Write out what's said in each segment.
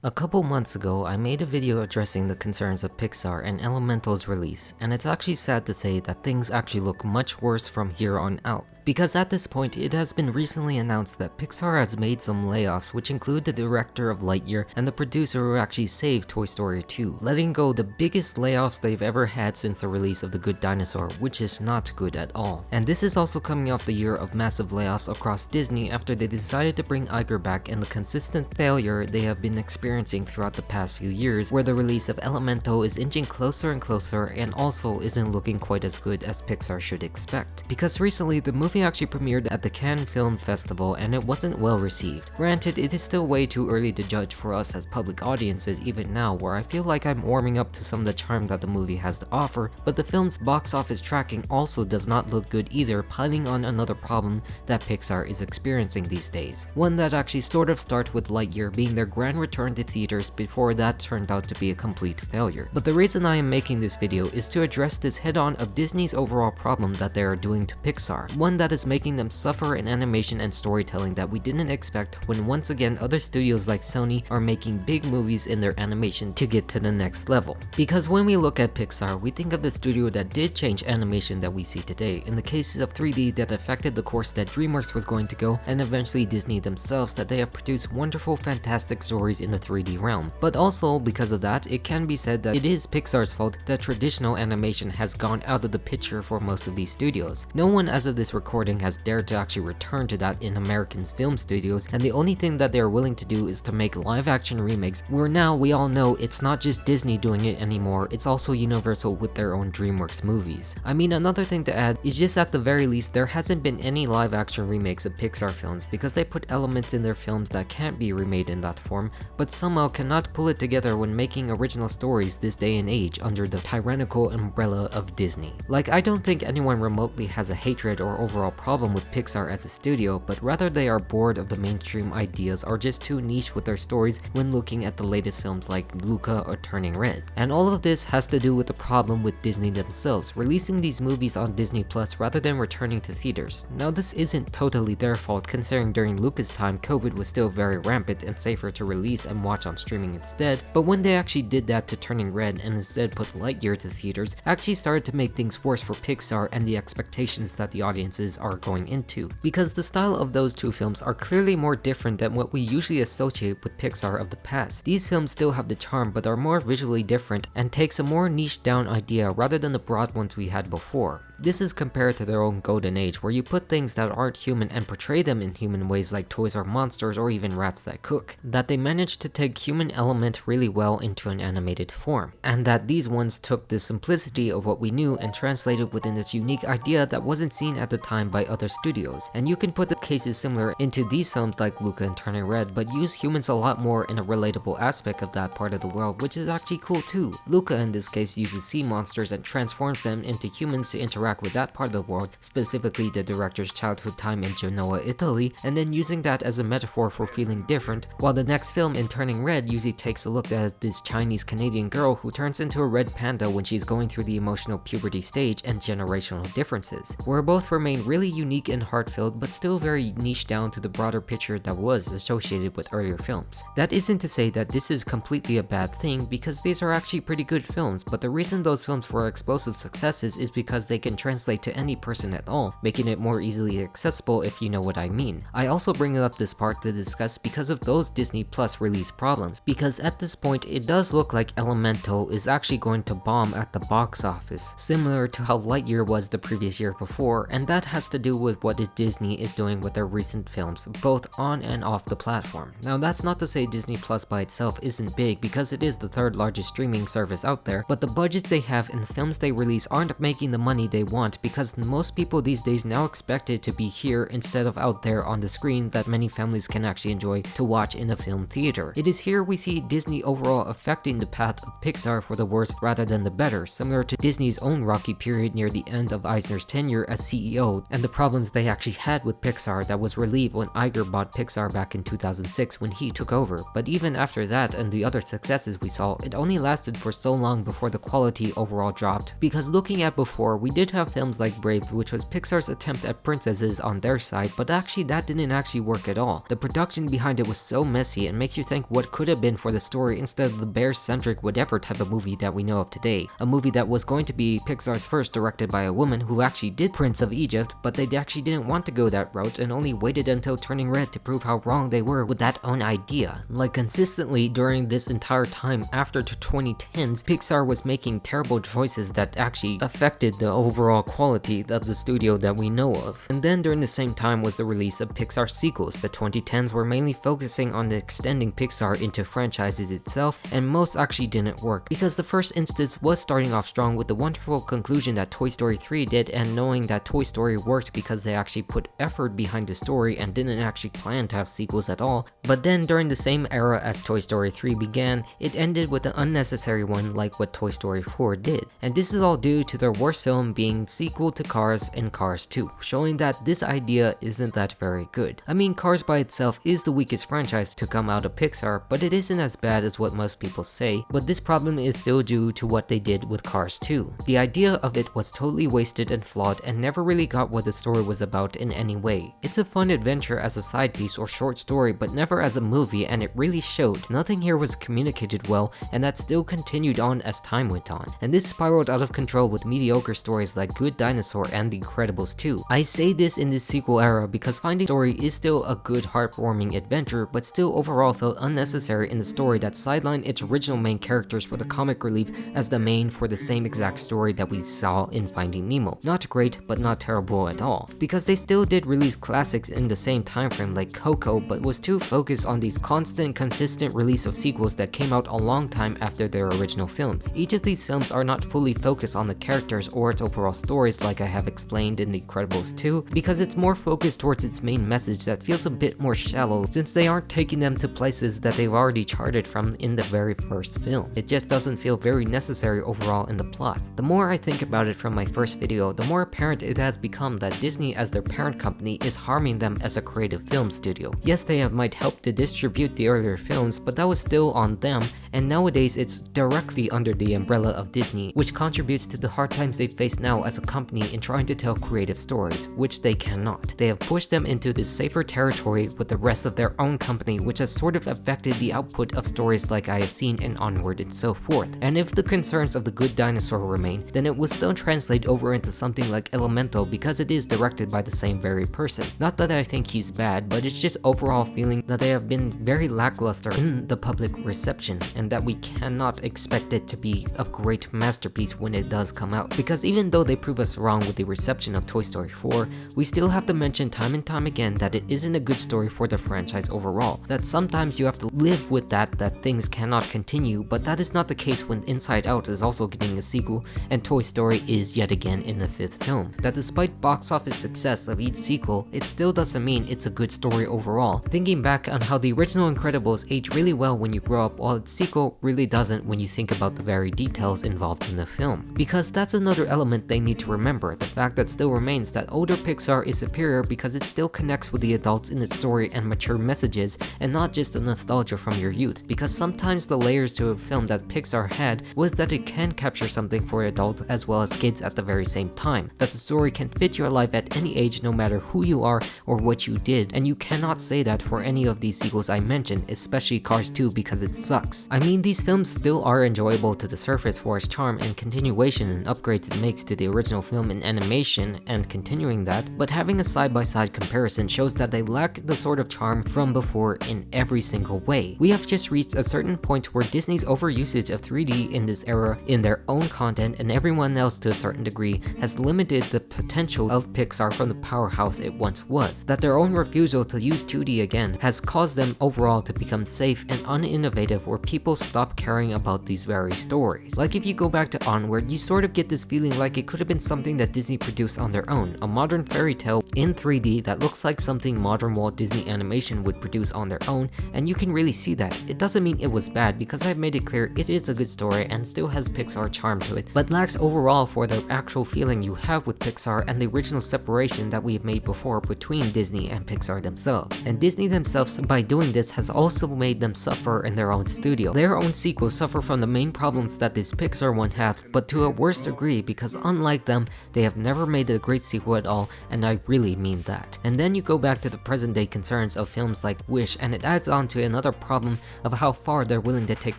A couple months ago, I made a video addressing the concerns of Pixar and Elemental's release, and it's actually sad to say that things actually look much worse from here on out. Because at this point, it has been recently announced that Pixar has made some layoffs, which include the director of Lightyear and the producer who actually saved Toy Story 2, letting go the biggest layoffs they've ever had since the release of The Good Dinosaur, which is not good at all. And this is also coming off the year of massive layoffs across Disney after they decided to bring Iger back and the consistent failure they have been experiencing throughout the past few years, where the release of Elemental is inching closer and closer and also isn't looking quite as good as Pixar should expect. Because recently, the movie actually premiered at the Cannes Film Festival and it wasn't well received. Granted, it is still way too early to judge for us as public audiences even now, where I feel like I'm warming up to some of the charm that the movie has to offer, but the film's box office tracking also does not look good either, piling on another problem that Pixar is experiencing these days. One that actually sort of starts with Lightyear being their grand return to theaters before that turned out to be a complete failure. But the reason I am making this video is to address this head-on of Disney's overall problem that they are doing to Pixar, one that is making them suffer in animation and storytelling that we didn't expect when once again other studios like Sony are making big movies in their animation to get to the next level. Because when we look at Pixar, we think of the studio that did change animation that we see today, in the cases of 3D that affected the course that DreamWorks was going to go, and eventually Disney themselves that they have produced wonderful, fantastic stories in the 3D realm. But also, because of that, it can be said that it is Pixar's fault that traditional animation has gone out of the picture for most of these studios. No one as of this recording has dared to actually return to that in American film studios, and the only thing that they are willing to do is to make live action remakes, where now we all know it's not just Disney doing it anymore, it's also Universal with their own DreamWorks movies. I mean, another thing to add is just at the very least there hasn't been any live action remakes of Pixar films because they put elements in their films that can't be remade in that form, but somehow cannot pull it together when making original stories this day and age under the tyrannical umbrella of Disney. Like, I don't think anyone remotely has a hatred or overall problem with Pixar as a studio, but rather they are bored of the mainstream ideas or just too niche with their stories when looking at the latest films like Luca or Turning Red. And all of this has to do with the problem with Disney themselves, releasing these movies on Disney Plus rather than returning to theaters. Now, this isn't totally their fault, considering during Luca's time COVID was still very rampant and safer to release and watch on streaming instead, but when they actually did that to Turning Red and instead put Lightyear to theaters, actually started to make things worse for Pixar and the expectations that the audiences are going into. Because the style of those two films are clearly more different than what we usually associate with Pixar of the past. These films still have the charm but are more visually different and takes a more niche down idea rather than the broad ones we had before. This is compared to their own golden age, where you put things that aren't human and portray them in human ways like toys or monsters or even rats that cook, that they managed to take human element really well into an animated form, and that these ones took the simplicity of what we knew and translated within this unique idea that wasn't seen at the time by other studios. And you can put the cases similar into these films like Luca and Turning Red, but use humans a lot more in a relatable aspect of that part of the world, which is actually cool too. Luca in this case uses sea monsters and transforms them into humans to interact with that part of the world, specifically the director's childhood time in Genoa, Italy, and then using that as a metaphor for feeling different, while the next film in Turning Red usually takes a look at this Chinese-Canadian girl who turns into a red panda when she's going through the emotional puberty stage and generational differences, where both remain really unique and heartfelt but still very niche down to the broader picture that was associated with earlier films. That isn't to say that this is completely a bad thing, because these are actually pretty good films, but the reason those films were explosive successes is because they can translate to any person at all, making it more easily accessible if you know what I mean. I also bring up this part to discuss because of those Disney Plus release problems, because at this point it does look like Elemental is actually going to bomb at the box office, similar to how Lightyear was the previous year before, and that has to do with what Disney is doing with their recent films, both on and off the platform. Now, that's not to say Disney Plus by itself isn't big, because it is the third largest streaming service out there, but the budgets they have and the films they release aren't making the money they want, because most people these days now expect it to be here instead of out there on the screen that many families can actually enjoy to watch in a film theater. It is here we see Disney overall affecting the path of Pixar for the worse rather than the better, similar to Disney's own rocky period near the end of Eisner's tenure as CEO and the problems they actually had with Pixar that was relieved when Iger bought Pixar back in 2006 when he took over. But even after that and the other successes we saw, it only lasted for so long before the quality overall dropped, because looking at before, we did have have films like Brave, which was Pixar's attempt at princesses on their side, but actually that didn't actually work at all. The production behind it was so messy and makes you think what could have been for the story instead of the bear-centric whatever type of movie that we know of today. A movie that was going to be Pixar's first directed by a woman who actually did Prince of Egypt, but they actually didn't want to go that route and only waited until Turning Red to prove how wrong they were with that own idea. Like consistently during this entire time after the 2010s, Pixar was making terrible choices that actually affected the overall quality of the studio that we know of. And then during the same time was the release of Pixar sequels. The 2010s were mainly focusing on extending Pixar into franchises itself, and most actually didn't work because the first instance was starting off strong with the wonderful conclusion that Toy Story 3 did, and knowing that Toy Story worked because they actually put effort behind the story and didn't actually plan to have sequels at all. But then during the same era as Toy Story 3 began, it ended with an unnecessary one like what Toy Story 4 did. And this is all due to their worst film being sequel to Cars and Cars 2, showing that this idea isn't that very good. I mean, Cars by itself is the weakest franchise to come out of Pixar, but it isn't as bad as what most people say, but this problem is still due to what they did with Cars 2. The idea of it was totally wasted and flawed and never really got what the story was about in any way. It's a fun adventure as a side piece or short story, but never as a movie, and it really showed. Nothing here was communicated well, and that still continued on as time went on. And this spiraled out of control with mediocre stories like Good Dinosaur and The Incredibles 2. I say this in this sequel era because Finding Dory is still a good heartwarming adventure, but still overall felt unnecessary in the story that sidelined its original main characters for the comic relief as the main for the same exact story that we saw in Finding Nemo. Not great, but not terrible at all. Because they still did release classics in the same time frame like Coco, but was too focused on these consistent release of sequels that came out a long time after their original films. Each of these films are not fully focused on the characters or its overall stories like I have explained in The Incredibles 2, because it's more focused towards its main message that feels a bit more shallow since they aren't taking them to places that they've already charted from in the very first film. It just doesn't feel very necessary overall in the plot. The more I think about it from my first video, the more apparent it has become that Disney as their parent company is harming them as a creative film studio. Yes, they might help to distribute the earlier films, but that was still on them, and nowadays it's directly under the umbrella of Disney, which contributes to the hard times they face now as a company in trying to tell creative stories, which they cannot. They have pushed them into this safer territory with the rest of their own company, which has sort of affected the output of stories like I have seen in Onward and so forth. And if the concerns of The Good Dinosaur remain, then it will still translate over into something like Elemental because it is directed by the same very person. Not that I think he's bad, but it's just overall feeling that they have been very lackluster in the public reception, and that we cannot expect it to be a great masterpiece when it does come out. Because even though they prove us wrong with the reception of Toy Story 4, we still have to mention time and time again that it isn't a good story for the franchise overall. That sometimes you have to live with that things cannot continue, but that is not the case when Inside Out is also getting a sequel and Toy Story is yet again in the 5th film. That despite box office success of each sequel, it still doesn't mean it's a good story overall. Thinking back on how the original Incredibles aged really well when you grow up, while its sequel really doesn't when you think about the very details involved in the film. Because that's another element they need to remember, the fact that still remains that older Pixar is superior because it still connects with the adults in its story and mature messages, and not just the nostalgia from your youth. Because sometimes the layers to a film that Pixar had was that it can capture something for adults as well as kids at the very same time, that the story can fit your life at any age no matter who you are or what you did, and you cannot say that for any of these sequels I mentioned, especially Cars 2 because it sucks. I mean, these films still are enjoyable to the surface for its charm and continuation and upgrades it makes to the original film in animation and continuing that, but having a side-by-side comparison shows that they lack the sort of charm from before in every single way. We have just reached a certain point where Disney's overusage of 3D in this era in their own content and everyone else to a certain degree has limited the potential of Pixar from the powerhouse it once was. That their own refusal to use 2D again has caused them overall to become safe and uninnovative, where people stop caring about these very stories. Like if you go back to Onward, you sort of get this feeling like it could have been something that Disney produced on their own, a modern fairy tale in 3D that looks like something modern Walt Disney Animation would produce on their own, and you can really see that. It doesn't mean it was bad because I've made it clear it is a good story and still has Pixar charm to it, but lacks overall for the actual feeling you have with Pixar and the original separation that we've made before between Disney and Pixar themselves. And Disney themselves, by doing this, has also made them suffer in their own studio. Their own sequels suffer from the main problems that this Pixar one has, but to a worse degree because unlike unlike them, they have never made a great sequel at all, and I really mean that. And then you go back to the present day concerns of films like Wish, and it adds on to another problem of how far they're willing to take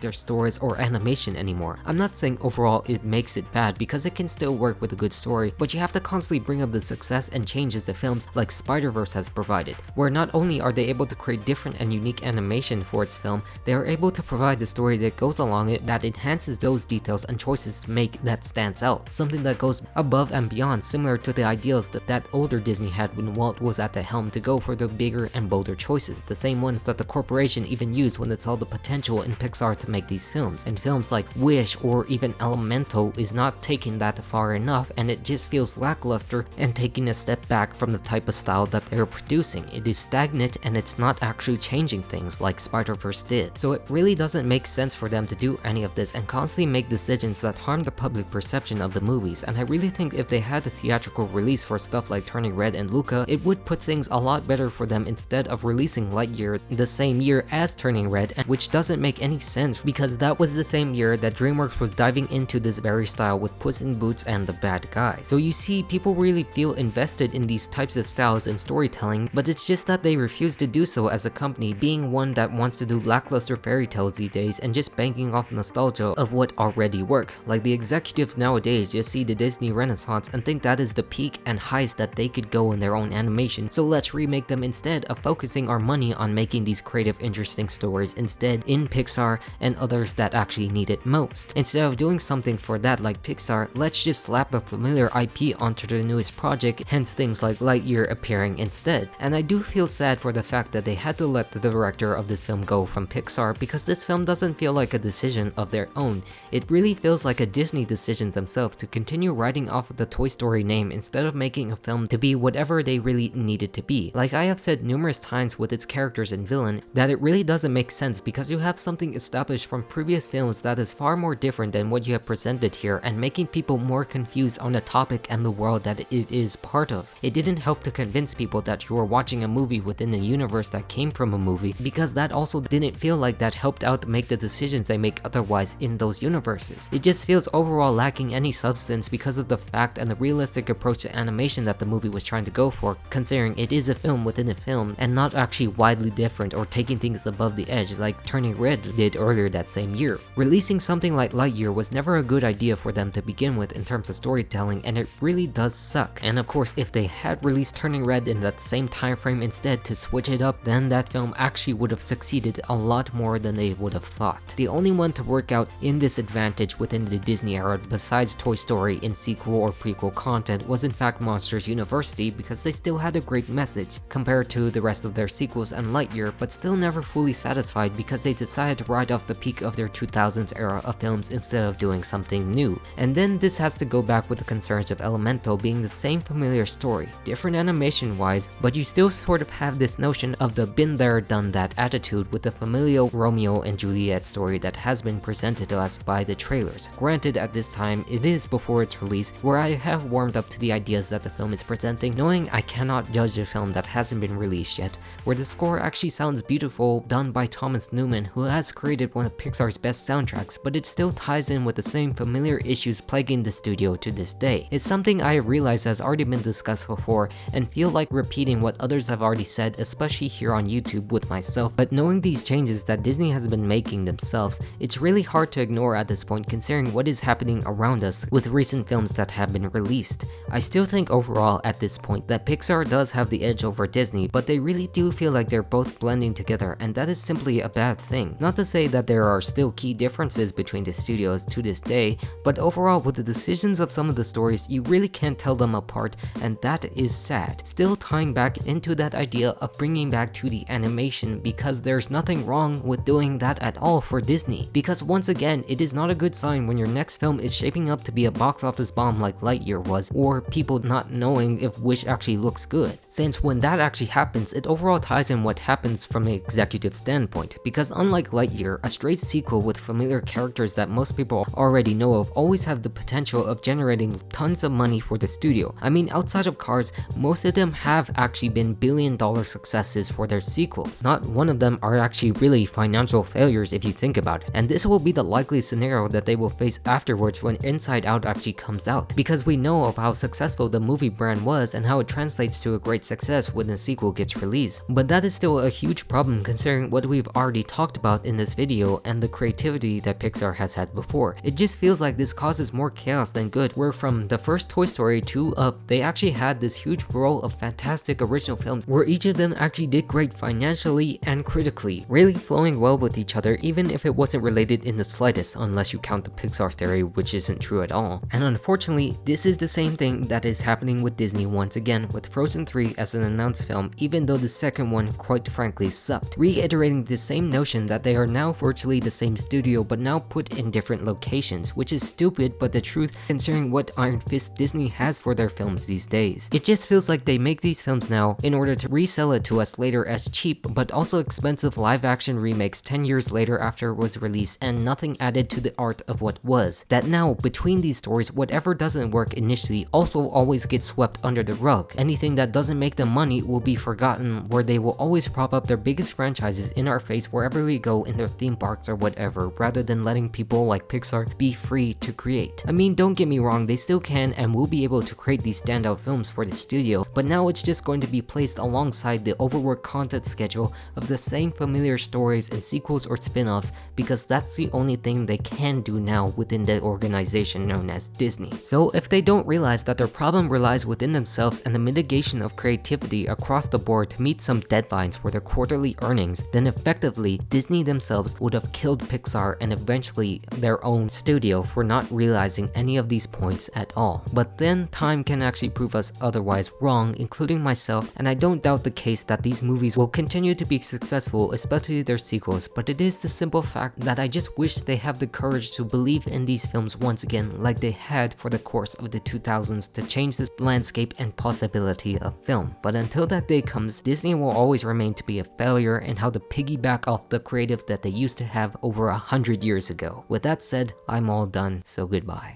their stories or animation anymore. I'm not saying overall it makes it bad, because it can still work with a good story, but you have to constantly bring up the success and changes that films like Spider-Verse has provided, where not only are they able to create different and unique animation for its film, they are able to provide the story that goes along it that enhances those details and choices make that stands out, something that goes above and beyond, similar to the ideals that older Disney had when Walt was at the helm to go for the bigger and bolder choices, the same ones that the corporation even used when it saw the potential in Pixar to make these films. And films like Wish or even Elemental is not taking that far enough, and it just feels lackluster and taking a step back from the type of style that they're producing. It is stagnant and it's not actually changing things like Spider-Verse did. So it really doesn't make sense for them to do any of this and constantly make decisions that harm the public perception of the movies. And I really think if they had a theatrical release for stuff like Turning Red and Luca, it would put things a lot better for them instead of releasing Lightyear the same year as Turning Red, which doesn't make any sense because that was the same year that DreamWorks was diving into this very style with Puss in Boots and The Bad Guy. So you see, people really feel invested in these types of styles and storytelling, but it's just that they refuse to do so as a company, being one that wants to do lackluster fairy tales these days and just banking off nostalgia of what already worked. Like the executives nowadays just see the Disney Renaissance and think that is the peak and highest that they could go in their own animation, so let's remake them instead of focusing our money on making these creative, interesting stories instead in Pixar and others that actually need it most. Instead of doing something for that like Pixar, let's just slap a familiar IP onto the newest project, hence things like Lightyear appearing instead. And I do feel sad for the fact that they had to let the director of this film go from Pixar, because this film doesn't feel like a decision of their own. It really feels like a Disney decision themselves to continue riding off of the Toy Story name instead of making a film to be whatever they really needed to be. Like I have said numerous times with its characters and villain, that it really doesn't make sense because you have something established from previous films that is far more different than what you have presented here and making people more confused on the topic and the world that it is part of. It didn't help to convince people that you were watching a movie within a universe that came from a movie, because that also didn't feel like that helped out to make the decisions they make otherwise in those universes. It just feels overall lacking any substance because of the fact and the realistic approach to animation that the movie was trying to go for, considering it is a film within a film and not actually widely different or taking things above the edge like Turning Red did earlier that same year. Releasing something like Lightyear was never a good idea for them to begin with in terms of storytelling, and it really does suck. And of course, if they had released Turning Red in that same time frame instead to switch it up, then that film actually would have succeeded a lot more than they would have thought. The only one to work out in this advantage within the Disney era besides Toy Story in sequel or prequel content was in fact Monsters University, because they still had a great message compared to the rest of their sequels and Lightyear, but still never fully satisfied because they decided to ride off the peak of their 2000s era of films instead of doing something new. And then this has to go back with the concerns of Elemental being the same familiar story, different animation wise, but you still sort of have this notion of the been there done that attitude with the familial Romeo and Juliet story that has been presented to us by the trailers. Granted, at this time it is before its release, where I have warmed up to the ideas that the film is presenting, knowing I cannot judge a film that hasn't been released yet, where the score actually sounds beautiful, done by Thomas Newman, who has created one of Pixar's best soundtracks, but it still ties in with the same familiar issues plaguing the studio to this day. It's something I realize has already been discussed before and feel like repeating what others have already said, especially here on YouTube with myself, but knowing these changes that Disney has been making themselves, it's really hard to ignore at this point considering what is happening around us with recent films that have been released. I still think overall at this point that Pixar does have the edge over Disney, but they really do feel like they're both blending together, and that is simply a bad thing. Not to say that there are still key differences between the studios to this day, but overall with the decisions of some of the stories, you really can't tell them apart, and that is sad. Still tying back into that idea of bringing back to the animation, because there's nothing wrong with doing that at all for Disney. Because once again, it is not a good sign when your next film is shaping up to be a box office bomb like Lightyear was, or people not knowing if Wish actually looks good. Since when that actually happens, it overall ties in what happens from an executive standpoint, because unlike Lightyear, a straight sequel with familiar characters that most people already know of always have the potential of generating tons of money for the studio. I mean, outside of Cars, most of them have actually been billion-dollar successes for their sequels. Not one of them are actually really financial failures if you think about it, and this will be the likely scenario that they will face afterwards when Inside Out actually comes comes out, because we know of how successful the movie brand was and how it translates to a great success when the sequel gets released. But that is still a huge problem considering what we've already talked about in this video and the creativity that Pixar has had before. It just feels like this causes more chaos than good, where from the first Toy Story to Up, they actually had this huge roll of fantastic original films where each of them actually did great financially and critically, really flowing well with each other even if it wasn't related in the slightest, unless you count the Pixar theory, which isn't true at all. And unfortunately, this is the same thing that is happening with Disney once again, with Frozen 3 as an announced film, even though the second one quite frankly sucked, reiterating the same notion that they are now virtually the same studio but now put in different locations, which is stupid but the truth considering what Iron Fist Disney has for their films these days. It just feels like they make these films now in order to resell it to us later as cheap but also expensive live action remakes 10 years later after it was released, and nothing added to the art of what was. That now, between these stories, whatever doesn't work initially also always gets swept under the rug. Anything that doesn't make them money will be forgotten, where they will always prop up their biggest franchises in our face wherever we go in their theme parks or whatever, rather than letting people like Pixar be free to create. I mean, don't get me wrong, they still can and will be able to create these standout films for the studio, but now it's just going to be placed alongside the overworked content schedule of the same familiar stories and sequels or spin-offs, because that's the only thing they can do now within the organization known as Disney. So if they don't realize that their problem relies within themselves and the mitigation of creativity across the board to meet some deadlines for their quarterly earnings, then effectively Disney themselves would have killed Pixar and eventually their own studio for not realizing any of these points at all. But then time can actually prove us otherwise wrong, including myself, and I don't doubt the case that these movies will continue to be successful, especially their sequels, but it is the simple fact that I just wish they have the courage to believe in these films once again like they had for the course of the 2000s to change the landscape and possibility of film. But until that day comes, Disney will always remain to be a failure in how to piggyback off the creatives that they used to have over 100 years ago. With that said, I'm all done, so goodbye.